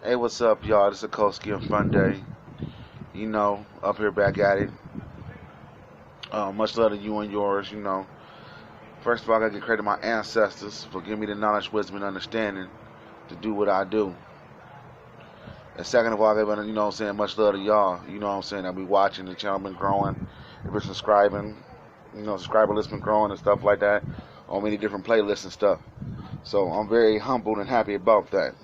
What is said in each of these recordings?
Hey, what's up, y'all? This is Iskosi and Fun Day. Up here back at it. Much love to you and yours. First of all, I gotta give credit to my ancestors for giving me the knowledge, wisdom, and understanding to do what I do. And second of all, I gotta, much love to y'all. That be watching the channel, been growing, been subscribing. Subscriber list been growing and stuff like that on many different playlists and stuff. So I'm very humbled and happy about that.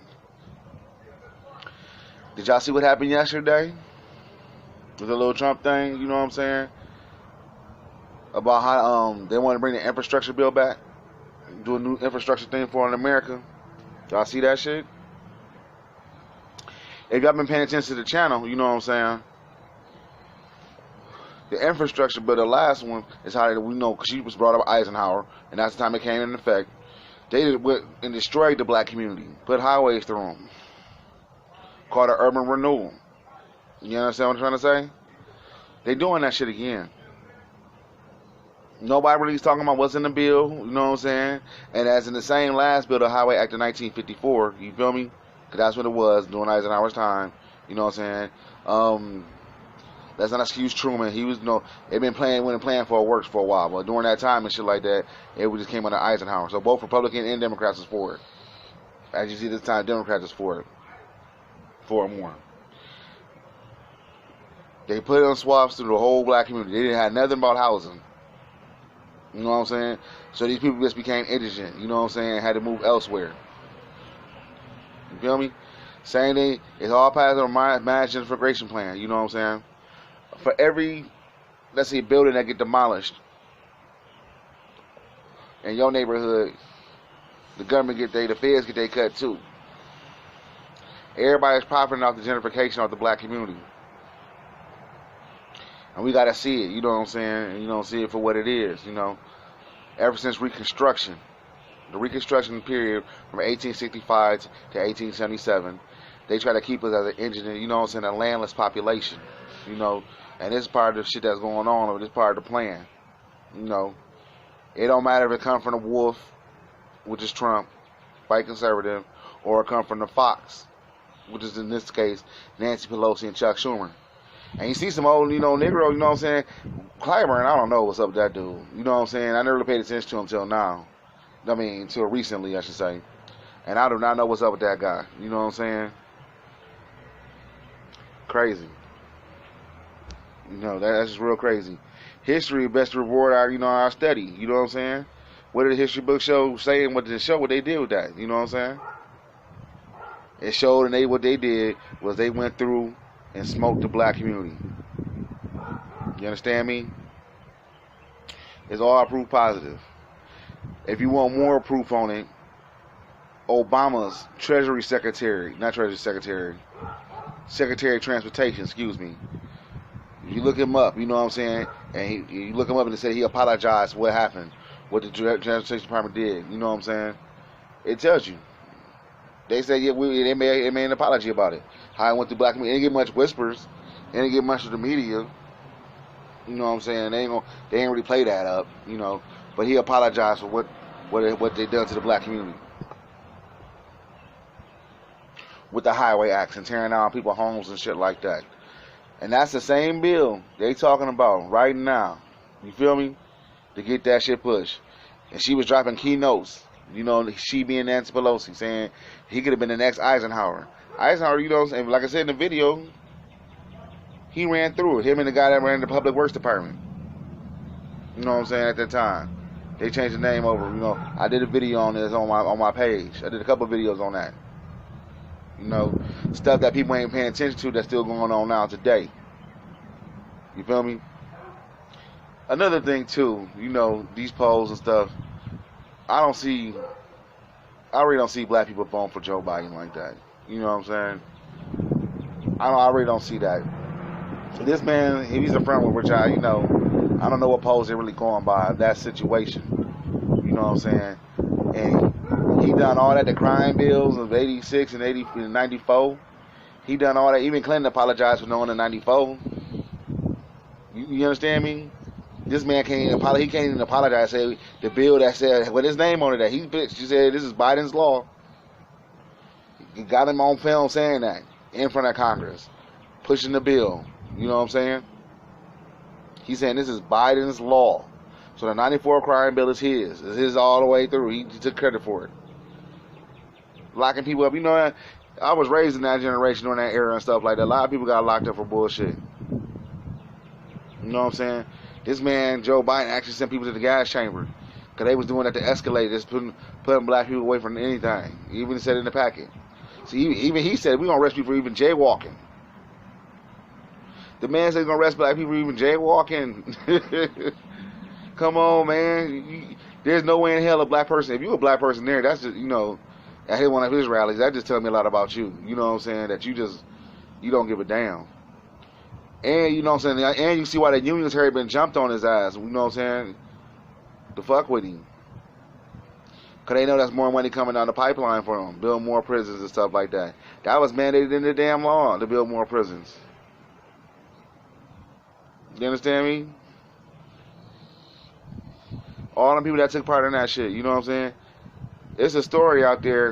Did y'all see what happened yesterday with the little Trump thing? You know what I'm saying? About how they want to bring the infrastructure bill back, do a new infrastructure thing for in America. Y'all see that shit? If y'all been paying attention to the channel, you know what I'm saying? The infrastructure bill, the last one, is how we know, because she was brought up Eisenhower, and that's the time it came into effect. They went and destroyed the black community, put highways through them, called it urban renewal. You understand what I'm trying to say? They doing that shit again. Nobody really is talking about what's in the bill, you know what I'm saying? And as in the same last bill, the Highway Act of 1954, you feel me? Because that's what it was during Eisenhower's time, you know what I'm saying? Let's not excuse Truman. He was, it been playing for a works for a while, but during that time and shit like that, it just came under Eisenhower. So both Republican and Democrats was for it. As you see this time, Democrats was for it. For more. They put it on swaps through the whole black community. They didn't have nothing about housing. You know what I'm saying? So these people just became indigent. You know what I'm saying? Had to move elsewhere. You feel me? Same thing. It's all part of a mass gentrification plan. You know what I'm saying? For every, let's say, building that get demolished in your neighborhood, the government the feds get their cut too. Everybody's profiting off the gentrification of the black community. And we gotta see it, you know what I'm saying? See it for what it is, Ever since Reconstruction, the Reconstruction period from 1865 to 1877, they try to keep us as an indigent, a landless population, And this is part of the shit that's going on, or this part of the plan, It don't matter if it comes from the wolf, which is Trump, white conservative, or it comes from the fox, which is in this case Nancy Pelosi and Chuck Schumer. And you see some old, Negro, you know what I'm saying? Clyburn, I don't know what's up with that dude. You know what I'm saying? I never really paid attention to him until now. Until recently, I should say. And I do not know what's up with that guy. You know what I'm saying? Crazy. That's just real crazy. History best reward our study. You know what I'm saying? What did the history book show saying? What did it show? What they did with that? You know what I'm saying? It showed, and what they did was they went through and smoked the black community. You understand me? It's all proof positive. If you want more proof on it, Obama's Secretary of Transportation, excuse me. You look him up, you know what I'm saying? And you look him up and they said he apologized for what happened, what the Transportation Department did. You know what I'm saying? It tells you. They said, yeah, they made an apology about it. How it went through black community. It didn't get much whispers. It didn't get much of the media. You know what I'm saying? They ain't really play that up, But he apologized for what they done to the black community. With the highway acts and tearing down people's homes and shit like that. And that's the same bill they talking about right now. You feel me? To get that shit pushed. And she was dropping keynotes. She being Nancy Pelosi, saying he could have been the next Eisenhower. Eisenhower, and like I said in the video, he ran through it. Him and the guy that ran the Public Works Department. You know what I'm saying? At that time, they changed the name over. I did a video on this on my page. I did a couple of videos on that. Stuff that people ain't paying attention to that's still going on now today. You feel me? Another thing too, these polls and stuff. I really don't see black people voting for Joe Biden like that. You know what I'm saying? I really don't see that. This man, he's a front with which I don't know what polls they're really going by that situation. You know what I'm saying? And he done all that, the crime bills of 86 and 80 and 94. He done all that. Even Clinton apologized for knowing the 94. You understand me? This man can't even apologize. He can't even apologize. Say the bill that said with his name on it, that he said this is Biden's law. He got him on film saying that in front of Congress, pushing the bill. You know what I'm saying? He's saying this is Biden's law. So the 94 crime bill is his. It's his all the way through. He took credit for it. Locking people up. You know, I was raised in that generation during that era and stuff like that. A lot of people got locked up for bullshit. You know what I'm saying? This man, Joe Biden, actually sent people to the gas chamber. Because they was doing that to escalate. Just putting black people away from anything. He even said it in the packet. See, even he said, we're going to arrest people for even jaywalking. The man said he's going to arrest black people for even jaywalking. Come on, man. There's no way in hell a black person, if you're a black person there, that's just, you know, I hit one of his rallies, that just tells me a lot about you. You know what I'm saying? That you don't give a damn. And, you know what I'm saying? And you see why the unions already been jumped on his ass. You know what I'm saying? To fuck with him. Because they know that's more money coming down the pipeline for them. Build more prisons and stuff like that. That was mandated in the damn law to build more prisons. You understand me? All them people that took part in that shit. You know what I'm saying? It's a story out there,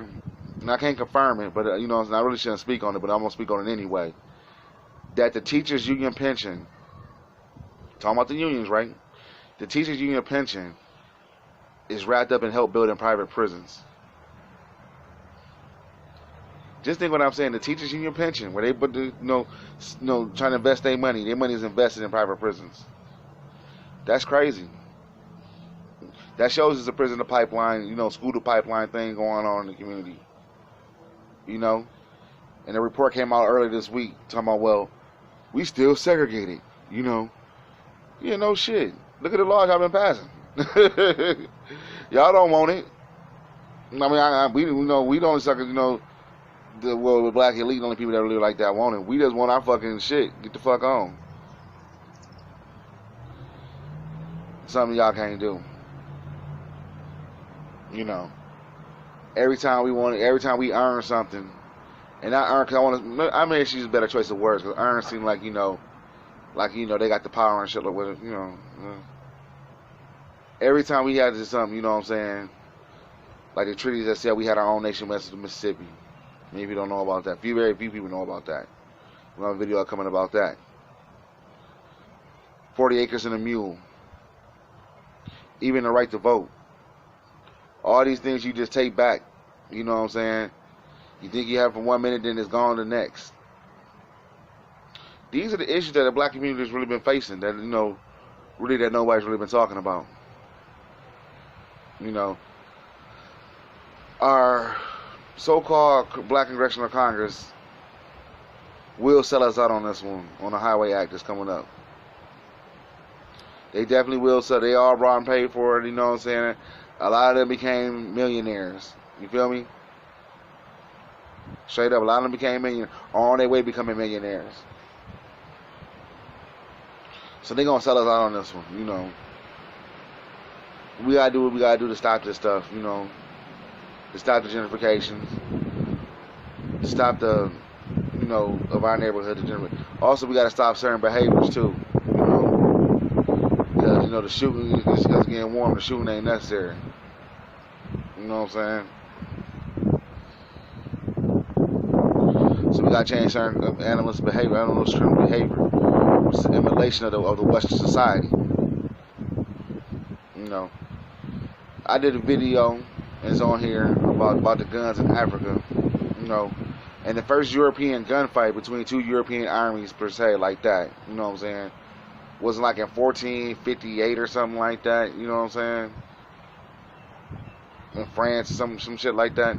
and I can't confirm it, but, you know, I really shouldn't speak on it, but I'm going to speak on it anyway. That the teachers' union pension, talking about the unions, right? The teachers' union pension is wrapped up in help building private prisons. Just think what I'm saying. The teachers' union pension, where they put the, trying to invest their money is invested in private prisons. That's crazy. That shows there's a prison to pipeline, school to pipeline thing going on in the community. And the report came out earlier this week talking about, well, we still segregated, Yeah, no shit. Look at the laws y'all been passing. Y'all don't want it. I mean, we don't suck, the black elite, the only people that really like that want it. We just want our fucking shit. Get the fuck on. Something y'all can't do. Every time we earn something, and I earn, cause I may use a better choice of words, because earn seems like, they got the power and shit like with it, Every time we had to do something, you know what I'm saying, like the treaties that said we had our own nation west of Mississippi. Maybe you don't know about that. Very few people know about that. We have a video coming about that. 40 acres and a mule. Even the right to vote. All these things you just take back. You know what I'm saying? You think you have for 1 minute, then it's gone the next. These are the issues that the black community has really been facing. That, really that nobody's really been talking about. Our so-called Black Congressional Congress will sell us out on this one, on the Highway Act that's coming up. They definitely will sell. They all brought and paid for it, you know what I'm saying? A lot of them became millionaires. You feel me? Straight up, a lot of them became millionaires, or on their way becoming millionaires. So they're going to sell us out on this one, We got to do what we got to do to stop this stuff, to stop the gentrifications, to stop the, of our neighborhood. Also, we got to stop certain behaviors, too, Because, the shooting is just getting warm. The shooting ain't necessary. You know what I'm saying? So we got to change certain animals' behavior, animals' criminal behavior, which is an emulation of the Western society. I did a video, and it's on here, about the guns in Africa, and the first European gunfight between two European armies, per se, like that, you know what I'm saying, wasn't like in 1458 or something like that, you know what I'm saying, in France, some shit like that.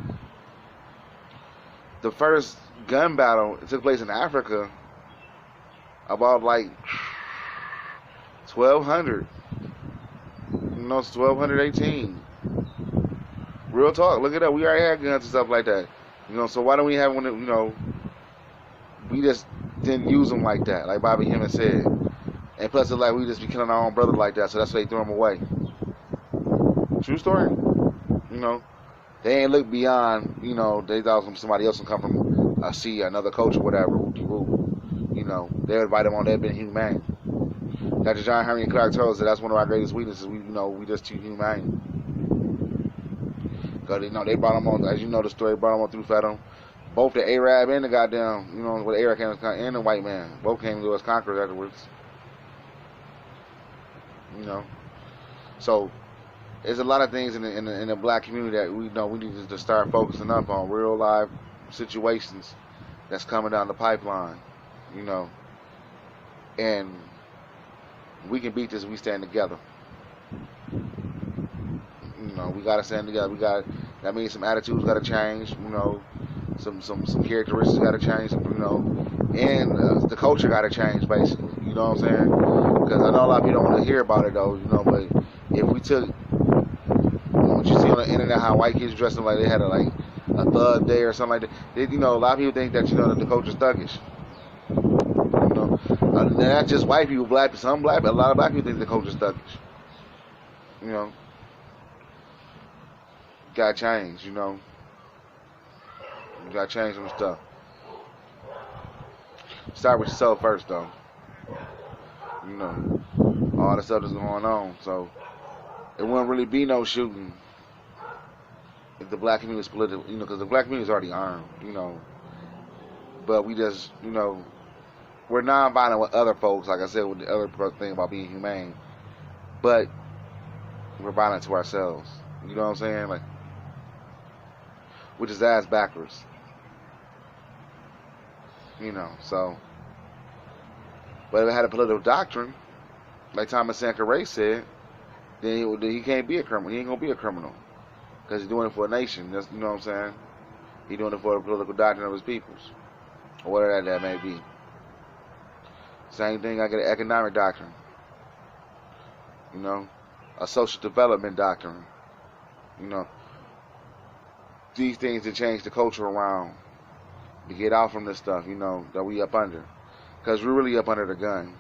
The first gun battle took place in Africa about like 1200. It's 1218. Real talk. Look it up. We already had guns and stuff like that. So why don't we have one that, we just didn't use them like that, like Bobby Hemmett said. And plus, it's like we just be killing our own brother like that, so that's why they threw them away. True story. They ain't look beyond, they thought somebody else would come from another culture, whatever. They would invite them on, they'd been humane. Dr. John Henry Clark told us that that's one of our greatest weaknesses. We just too humane. Because, they brought them on, as you know the story, brought them on through Fedham. Both the Arab and the goddamn, what the Arab came and the white man, both came to us conquerors afterwards. So there's a lot of things in the black community that we need to start focusing up on, real life situations that's coming down the pipeline, and we can beat this if we stand together. We gotta stand together. That means some attitudes gotta change. Some characteristics gotta change. And the culture gotta change, basically. You know what I'm saying? Because I know a lot of people don't want to hear about it though. But if we took what you see on the internet, how white kids dressing like they had a thug day or something like that. A lot of people think that that the culture's thuggish. Not just white people, black, a lot of black people think the culture's thuggish. Gotta change, You gotta change some stuff. Start with yourself first, though. All the stuff that's going on. So, it wouldn't really be no shooting if the black community was political, because the black community is already armed, But we just, we're non-violent with other folks, like I said, with the other thing about being humane. But we're violent to ourselves. You know what I'm saying? Which is ass backwards. So. But if it had a political doctrine, like Thomas Sankara said, then he can't be a criminal. He ain't gonna be a criminal because he's doing it for a nation. That's, you know what I'm saying? He's doing it for the political doctrine of his peoples, or whatever that may be. Same thing. I get an economic doctrine. A social development doctrine. These things to change the culture around, to get out from this stuff, that we up under. Because we're really up under the gun.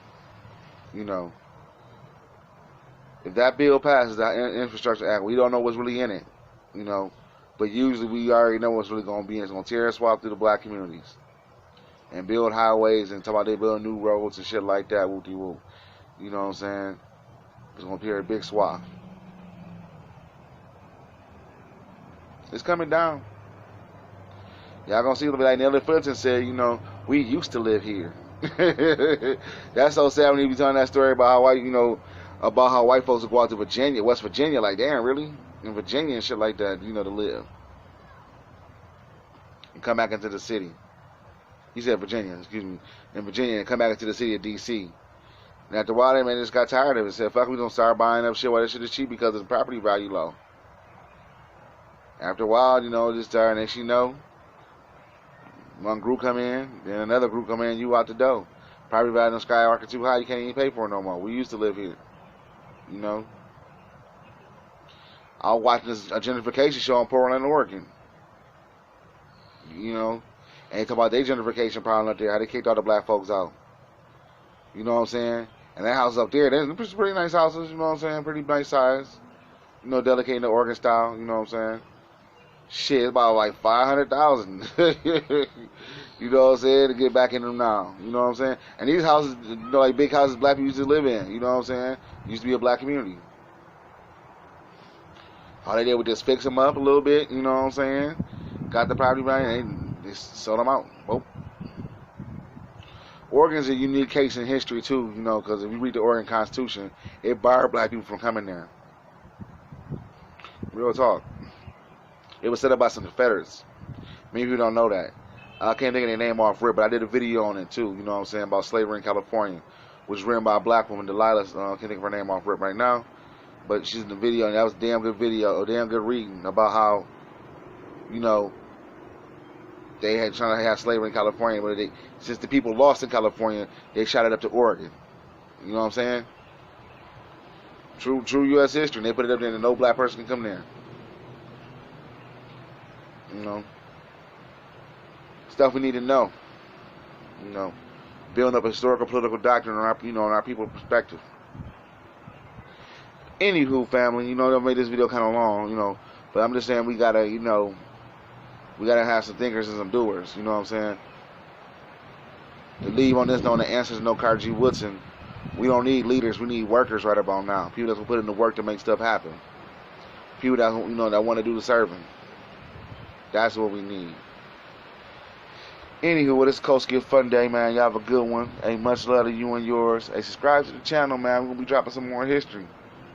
If that bill passes, that infrastructure act, we don't know what's really in it. But usually we already know what's really going to be in it. It's going to tear and swap through the black communities. And build highways and talk about they build new roads and shit like that, whoop-de-whoop. You know what I'm saying? It's going to tear a big swath. It's coming down. Y'all gonna see it like Nelly Fulton said, we used to live here. That's so sad when you be telling that story about how white folks would go out to Virginia, West Virginia, like, damn, really? In Virginia and shit like that, to live. And come back into the city. He said Virginia, excuse me. In Virginia and come back into the city of D.C. And after a while, they just got tired of it. Said, fuck, we gonna start buying up shit while that shit is cheap because the property value low. After a while, just started, next one group come in, then another group come in, you out the door. Property value skyrocket too high, you can't even pay for it no more. We used to live here. I was watching a gentrification show in Portland, Oregon. And they talk about their gentrification problem up there, how they kicked all the black folks out. You know what I'm saying? And that house up there, they're pretty nice houses, you know what I'm saying? Pretty nice size. Dedicated to Oregon style, you know what I'm saying? Shit, about like 500,000. You know what I'm saying? To get back in them now. You know what I'm saying? And these houses, like big houses black people used to live in. You know what I'm saying? It used to be a black community. All they did was just fix them up a little bit. You know what I'm saying? Got the property value and they just sold them out. Boom. Oregon's a unique case in history too. Because if you read the Oregon Constitution, it barred black people from coming there. Real talk. It was set up by some Confederates. Many people don't know that. I can't think of their name off rip, but I did a video on it too, you know what I'm saying, about slavery in California, which was written by a black woman, Delilah. I can't think of her name off rip right now, but she's in the video, and that was a damn good video, a damn good reading about how, they had trying to have slavery in California, but since the people lost in California, they shot it up to Oregon. You know what I'm saying? True U.S. history, and they put it up there and no black person can come there. Stuff we need to know. Building up a historical political doctrine on our people's perspective. Anywho, family, I made this video kind of long, but I'm just saying we gotta, we gotta have some thinkers and some doers. You know what I'm saying? To leave on this note, the answer is no, Carter G. Woodson. We don't need leaders. We need workers right about now. People that's gonna put in the work to make stuff happen. People that that want to do the serving. That's what we need. Anywho, well, this is Koski, a fun day, man. Y'all have a good one. Hey, much love to you and yours. Hey, subscribe to the channel, man. We're going to be dropping some more history.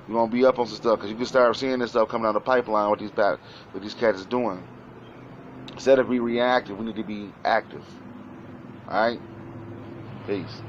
We're going to be up on some stuff because you can start seeing this stuff coming down the pipeline, what these cats is doing. Instead of being reactive, we need to be active. Alright? Peace.